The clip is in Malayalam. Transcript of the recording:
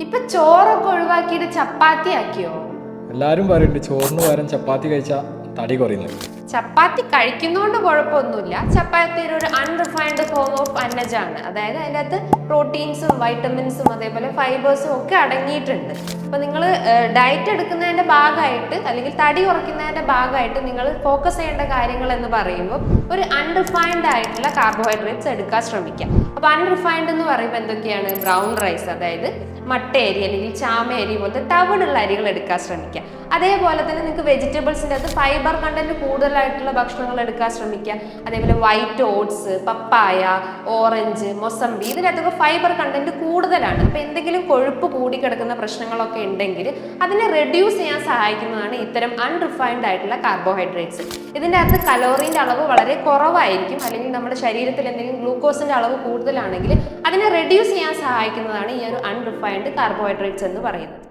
ഇപ്പൊ ചോറൊക്കെ ഒഴിവാക്കിയിട്ട് ചപ്പാത്തി ആക്കിയോ? എല്ലാരും പറയുന്നുണ്ട് ചോറിന് പകരം ചപ്പാത്തി കഴിച്ചാൽ തടി കുറയുന്നത്. ചപ്പാത്തി കഴിക്കുന്നതുകൊണ്ട് കുഴപ്പമൊന്നുമില്ല. ചപ്പാത്തി ഒരു അൺറിഫൈൻഡ് ഫോം ഓഫ് അന്നജാണ്. അതായത് അതിൻ്റെ അകത്ത് പ്രോട്ടീൻസും വൈറ്റമിൻസും അതേപോലെ ഫൈബേഴ്സും ഒക്കെ അടങ്ങിയിട്ടുണ്ട്. അപ്പോൾ നിങ്ങൾ ഡയറ്റ് എടുക്കുന്നതിൻ്റെ ഭാഗമായിട്ട് അല്ലെങ്കിൽ തടി കുറയ്ക്കുന്നതിൻ്റെ ഭാഗമായിട്ട് നിങ്ങൾ ഫോക്കസ് ചെയ്യേണ്ട കാര്യങ്ങൾ എന്ന് പറയുമ്പോൾ ഒരു അൺറിഫൈൻഡ് ആയിട്ടുള്ള കാർബോഹൈഡ്രേറ്റ്സ് എടുക്കാൻ ശ്രമിക്കാം. അപ്പോൾ അൺറിഫൈൻഡ് എന്ന് പറയുമ്പോൾ എന്തൊക്കെയാണ്? ബ്രൗൺ റൈസ്, അതായത് മട്ട അരി അല്ലെങ്കിൽ ചാമ അരി പോലത്തെ തവിടുള്ള അരികൾ എടുക്കാൻ ശ്രമിക്കുക. അതേപോലെ തന്നെ നിങ്ങൾക്ക് വെജിറ്റബിൾസിൻ്റെ അകത്ത് ഫൈബർ കണ്ടന്റ് കൂടുതലായിട്ടുള്ള ഭക്ഷണങ്ങൾ എടുക്കാൻ ശ്രമിക്കുക. അതേപോലെ വൈറ്റ് ഓട്സ്, പപ്പായ, ഓറഞ്ച്, മൊസമ്പി, ഇതിനകത്തൊക്കെ ഫൈബർ കണ്ടന്റ് കൂടുതലാണ്. അപ്പോൾ എന്തെങ്കിലും കൊഴുപ്പ് കൂടിക്കിടക്കുന്ന പ്രശ്നങ്ങളൊക്കെ ഉണ്ടെങ്കിൽ അതിനെ റെഡ്യൂസ് ചെയ്യാൻ സഹായിക്കുന്നതാണ് ഇത്തരം അൺറിഫൈൻഡ് ആയിട്ടുള്ള കാർബോഹൈഡ്രേറ്റ്സ്. ഇതിൻ്റെ അകത്ത് കലോറീൻ്റെ അളവ് വളരെ കുറവായിരിക്കും, അല്ലെങ്കിൽ നമ്മുടെ ശരീരത്തിൽ എന്തെങ്കിലും ഗ്ലൂക്കോസിൻ്റെ അളവ് കൂടുതലാണെങ്കിൽ അതിനെ റെഡ്യൂസ് ചെയ്യാൻ സഹായിക്കുന്നതാണ് ഈ ഒരു അൺറിഫൈൻഡ് കാർബോഹൈഡ്രേറ്റ്സ് എന്ന് പറയുന്നത്.